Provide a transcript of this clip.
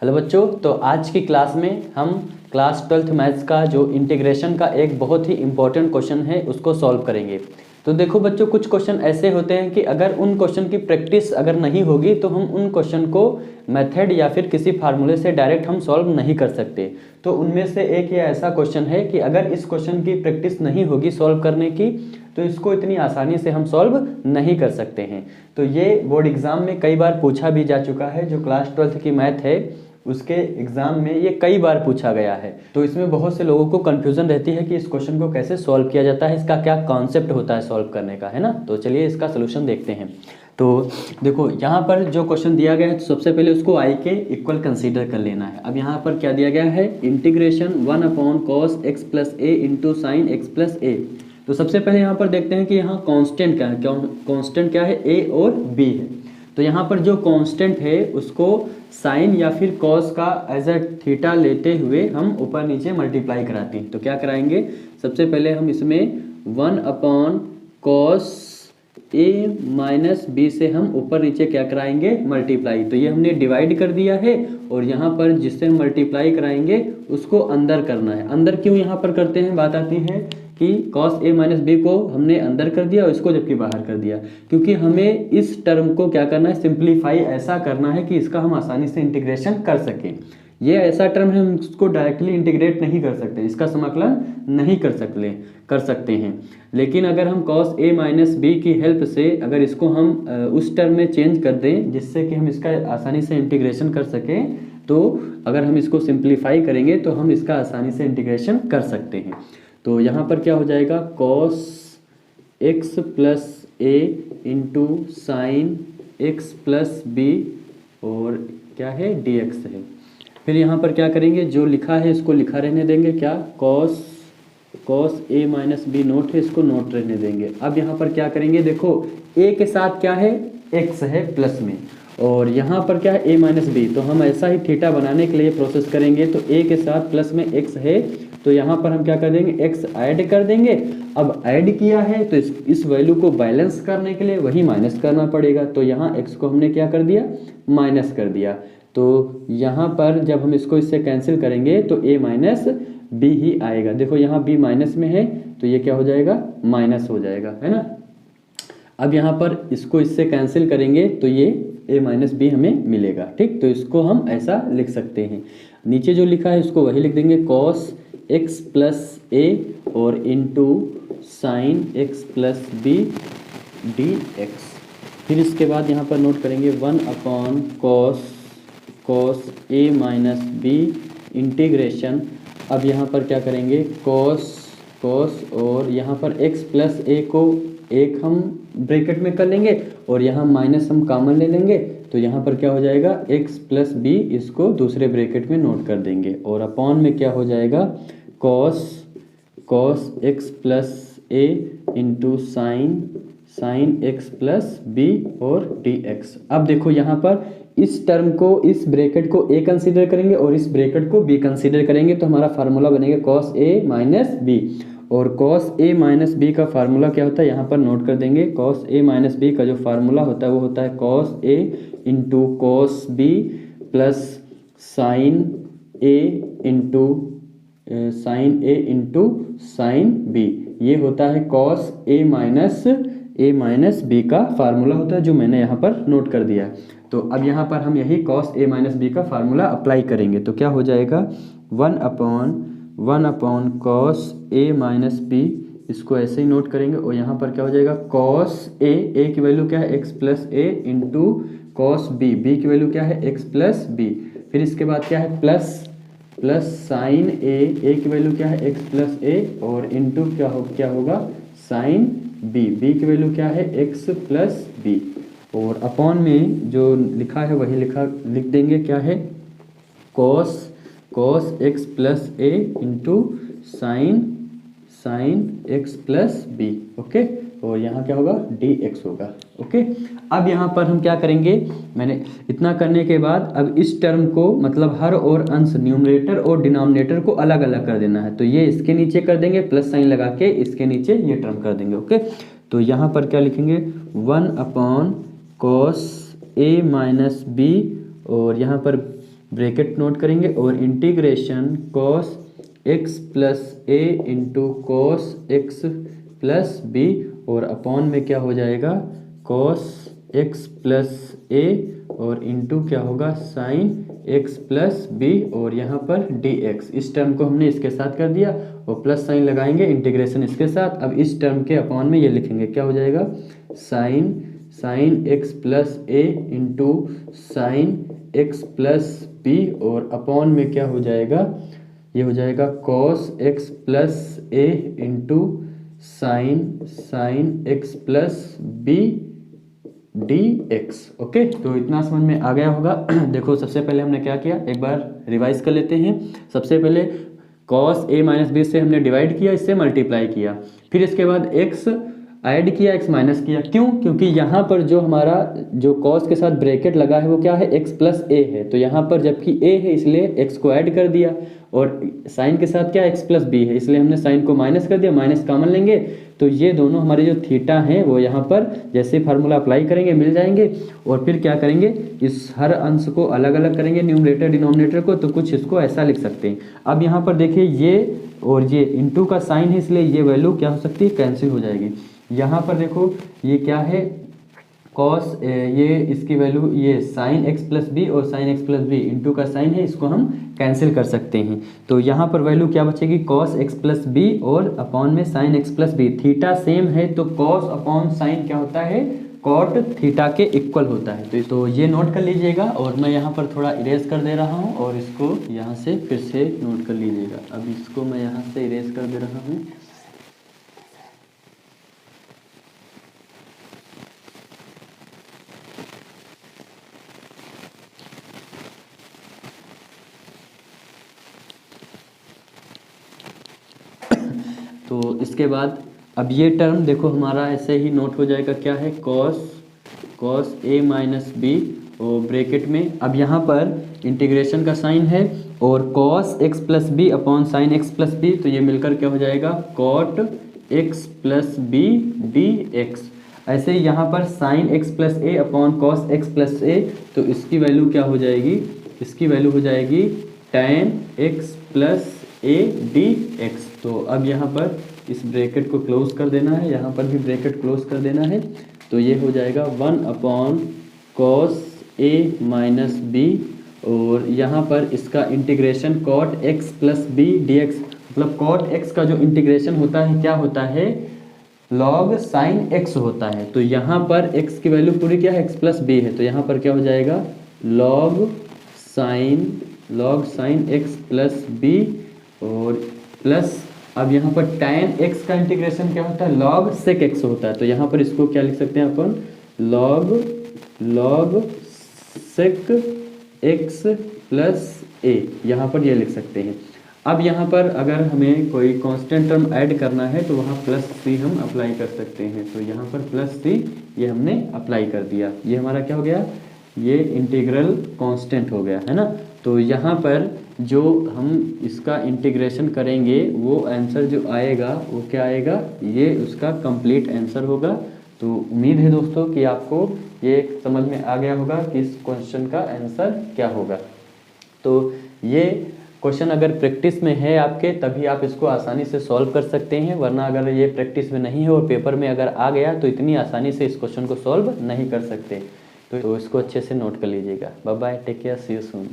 Hello बच्चों, तो आज की क्लास में हम क्लास 12th मैथ्स का जो इंटीग्रेशन का एक बहुत ही इम्पोर्टेंट क्वेश्चन है उसको सॉल्व करेंगे। तो देखो बच्चों, कुछ क्वेश्चन ऐसे होते हैं कि अगर उन क्वेश्चन की प्रैक्टिस अगर नहीं होगी तो हम उन क्वेश्चन को मेथड या फिर किसी फार्मूले से डायरेक्ट हम सॉल्व नहीं कर सकते। तो उनमें से एक ये ऐसा क्वेश्चन है कि अगर इस क्वेश्चन की प्रैक्टिस नहीं होगी सॉल्व करने की तो इसको इतनी आसानी से हम सॉल्व नहीं कर सकते हैं। तो ये बोर्ड एग्जाम में कई बार पूछा भी जा चुका है। जो क्लास 12th की मैथ है उसके एग्जाम में ये कई बार पूछा गया है। तो इसमें बहुत से लोगों को कंफ्यूजन रहती है कि इस क्वेश्चन को कैसे सॉल्व किया जाता है, इसका क्या कॉन्सेप्ट होता है सॉल्व करने का, है ना। तो चलिए इसका सोल्यूशन देखते हैं। तो देखो यहाँ पर जो क्वेश्चन दिया गया है तो सबसे पहले उसको आई के इक्वल कंसीडर कर लेना है। अब यहाँ पर क्या दिया गया है, integration 1/cos x + a into sine X plus A. तो सबसे पहले यहाँ पर देखते हैं कि यहाँ कांस्टेंट क्या है। कांस्टेंट क्या है, a और b है। तो यहाँ पर जो कांस्टेंट है उसको साइन या फिर कॉस का एज अ थीटा लेते हुए हम ऊपर नीचे मल्टीप्लाई कराते हैं। तो क्या कराएंगे, सबसे पहले हम इसमें 1/cos a - b से हम ऊपर नीचे क्या कराएंगे, मल्टीप्लाई। तो ये हमने डिवाइड कर दिया है और यहाँ पर जिससे हम मल्टीप्लाई कराएंगे उसको अंदर करना है। अंदर क्यों यहाँ पर करते हैं, बात आती है कि cos a - b को हमने अंदर कर दिया और इसको जबकि बाहर कर दिया, क्योंकि हमें इस टर्म को क्या करना है, सिंप्लीफाई ऐसा करना है कि इसका हम आसानी से इंटीग्रेशन कर सकें। ये ऐसा टर्म है हम इसको डायरेक्टली इंटीग्रेट नहीं कर सकते, इसका समाकलन नहीं कर सकते हैं। लेकिन अगर हम cos a - b की हेल्प से अगर इसको हम उस टर्म में चेंज कर दें जिससे कि हम इसका आसानी से इंटीग्रेशन कर सकें, तो अगर हम इसको सिंप्लीफाई करेंगे तो हम इसका आसानी से इंटीग्रेशन कर सकते हैं। तो यहाँ पर क्या हो जाएगा, cos x + a into sine X plus B और क्या है, dx है। फिर यहाँ पर क्या करेंगे, जो लिखा है इसको लिखा रहने देंगे, क्या cos a - b नोट है, इसको नोट रहने देंगे। अब यहाँ पर क्या करेंगे, देखो a के साथ क्या है, x है प्लस में, और यहाँ पर क्या है a - b। तो हम ऐसा ही थीटा बनाने के लिए प्रोसेस करेंगे। तो a के साथ प्लस में x है तो यहाँ पर हम क्या कर देंगे, x ऐड कर देंगे। अब ऐड किया है तो इस वैल्यू को बैलेंस करने के लिए वही माइनस करना पड़ेगा। तो यहाँ x को हमने क्या कर दिया, माइनस कर दिया। तो यहाँ पर जब हम इसको इससे कैंसिल करेंगे तो a - b ही आएगा। देखो यहाँ b माइनस में है तो ये क्या हो जाएगा, माइनस हो जाएगा, है ना। अब यहाँ पर इसको इससे कैंसिल करेंगे तो ये a - b हमें मिलेगा, ठीक। तो इसको हम ऐसा लिख सकते हैं। नीचे जो लिखा है इसको वही लिख देंगे, cos x + a और into sine X plus b dx। फिर इसके बाद यहाँ पर नोट करेंगे 1/cos a - b इंटीग्रेशन। अब यहाँ पर क्या करेंगे, cos और यहाँ पर x + a को एक हम ब्रैकेट में कर लेंगे और यहाँ माइनस हम कॉमन ले लेंगे। तो यहाँ पर क्या हो जाएगा, x + b, इसको दूसरे ब्रैकेट में नोट कर देंगे और अपॉन में क्या हो जाएगा, cos x + a into sign x + b और dx। अब देखो यहाँ पर इस टर्म को, इस ब्रैकेट को a कंसीडर करेंगे और इस ब्रैकेट को b कंसीडर करेंगे तो हमारा फार्मूला बनेगा cos a - b। और cos a - b का फार्मूला क्या होता है, यहाँ पर नोट कर देंगे। cos a - b का जो फार्मूला होता है वो होता है cos a into cos b plus sign a into sign b। ये होता है cos a - b का फार्मूला होता है, जो मैंने यहाँ पर नोट कर दिया है। तो अब यहाँ पर हम यही cos a - b का फार्मूला अप्लाई करेंगे। तो क्या हो जाएगा, 1/cos a - b, इसको ऐसे ही नोट करेंगे और यहाँ पर क्या हो जाएगा, cos a की वैल्यू क्या है, x + a into cos b की वैल्यू क्या है, x + b। फिर इसके बाद क्या है, प्लस साइन a की वैल्यू क्या है, x + a और इंटू क्या होगा साइन b की वैल्यू क्या है, x + b। और अपॉन में जो लिखा है वही लिख देंगे, क्या है, cos x + a into sign x + b, okay. और यहाँ क्या होगा, dx होगा, ओके। अब यहाँ पर हम क्या करेंगे, मैंने इतना करने के बाद अब इस टर्म को, मतलब हर और अंश, न्यूमरेटर और डिनोमिनेटर को अलग अलग कर देना है। तो ये इसके नीचे कर देंगे, प्लस साइन लगा के इसके नीचे ये टर्म कर देंगे, ओके। तो यहाँ पर क्या लिखेंगे, 1/cos a - b और यहाँ पर ब्रैकेट नोट करेंगे और integration cos X plus A into cos X plus B और अपॉन में क्या हो जाएगा कॉस एक्स प्लस ए और इंटू क्या होगा साइन एक्स प्लस बी और यहाँ पर डी एक्स। इस टर्म को हमने इसके साथ कर दिया और प्लस साइन लगाएंगे इंटीग्रेशन इसके साथ। अब इस टर्म के अपॉन में ये लिखेंगे क्या हो जाएगा sine X plus A into sine X plus B और अपॉन में क्या हो जाएगा ये हो जाएगा cos X plus A into sine X plus B D X. Okay, तो इतना समझ में आ गया होगा। देखो सबसे पहले हमने क्या किया, एक बार रिवाइज कर लेते हैं। सबसे पहले कॉस ए माइनस बी से हमने डिवाइड किया, इससे मल्टीप्लाई किया, फिर इसके बाद एक्स ऐड किया, एक्स माइनस किया। क्यों? क्योंकि यहाँ पर जो हमारा जो कॉस के साथ ब्रैकेट लगा है वो क्या है एक्स प्लस ए है, तो यहाँ पर जबकि ए है इसलिए एक्स को ऐड कर दिया और साइन के साथ क्या एक्स प्लस बी है इसलिए हमने साइन को माइनस कर दिया, माइनस कॉमन लेंगे तो ये दोनों हमारे जो थीटा हैं वो यहाँ पर जैसे फार्मूला अप्लाई करेंगे मिल जाएंगे। और फिर क्या करेंगे, इस हर अंश को अलग अलग करेंगे न्यूमरेटर डिनोमिनेटर को, तो कुछ इसको ऐसा लिख सकते हैं। अब यहाँ पर देखिए ये और ये इंटू का साइन है इसलिए ये वैल्यू क्या हो सकती है कैंसिल हो जाएगी। यहाँ पर देखो ये क्या है कॉस ये इसकी वैल्यू ये साइन एक्स प्लस बी और sine X plus B into का साइन है, इसको हम कैंसिल कर सकते हैं। तो यहाँ पर वैल्यू क्या बचेगी कॉस एक्स प्लस बी और अपॉन में sine X plus B. Theta same है तो कॉस अपॉन साइन क्या होता है कॉट थीटा के इक्वल होता है। तो ये नोट कर लीजिएगा और मैं यहाँ पर थोड़ा इरेज कर दे रहा हूँ और इसको यहाँ से फिर से नोट कर लीजिएगा। अब इसको मैं यहाँ से इरेज कर दे रहा हूँ। तो इसके बाद अब ये टर्म देखो हमारा ऐसे ही नोट हो जाएगा, क्या है कॉस ए माइनस बी और ब्रैकेट में अब यहाँ पर इंटीग्रेशन का साइन है और cos X plus B upon sine X plus B, तो ये मिलकर क्या हो जाएगा cot X plus B D X. ऐसे ही यहाँ पर sine X plus A upon cos X plus A, तो इसकी वैल्यू क्या हो जाएगी, इसकी वैल्यू हो जाएगी tan x plus A D x. तो अब यहाँ पर इस ब्रैकेट को क्लोज कर देना है, यहाँ पर भी ब्रैकेट क्लोज कर देना है, तो ये हो जाएगा 1 upon cos A minus B और यहाँ पर इसका integration cot X plus B D X. मतलब कॉट एक्स का जो इंटीग्रेशन होता है क्या होता है लॉग साइन एक्स होता है। तो यहाँ पर एक्स की वैल्यू पूरी क्या है एक्स प्लस बी है, तो यहाँ पर क्या हो जाएगा log sine X plus B और प्लस अब यहाँ पर tan x का इंटीग्रेशन क्या होता है log sec x होता है, तो यहाँ पर इसको क्या लिख सकते हैं अपन log sec x plus a, यहाँ पर ये लिख सकते हैं। अब यहाँ पर अगर हमें कोई कांस्टेंट टर्म ऐड करना है तो वहाँ प्लस सी हम अप्लाई कर सकते हैं, तो यहाँ पर प्लस सी ये हमने अप्लाई कर दिया। ये हमारा क्या हो गया, ये इंटीग्रल कांस्टेंट हो गया है ना। तो यहाँ पर जो हम इसका इंटीग्रेशन करेंगे वो आंसर जो आएगा वो क्या आएगा, ये उसका कंप्लीट आंसर होगा। तो उम्मीद है दोस्तों कि आपको ये समझ में आ गया होगा कि इस क्वेश्चन का आंसर क्या होगा। तो ये क्वेश्चन अगर प्रैक्टिस में है आपके तभी आप इसको आसानी से सॉल्व कर सकते हैं, वरना अगर ये प्रैक्टिस में नहीं है और पेपर में अगर आ गया तो इतनी आसानी से इस क्वेश्चन को सॉल्व नहीं कर सकते। तो इसको अच्छे से नोट कर लीजिएगा। Bye bye, take care, see you soon.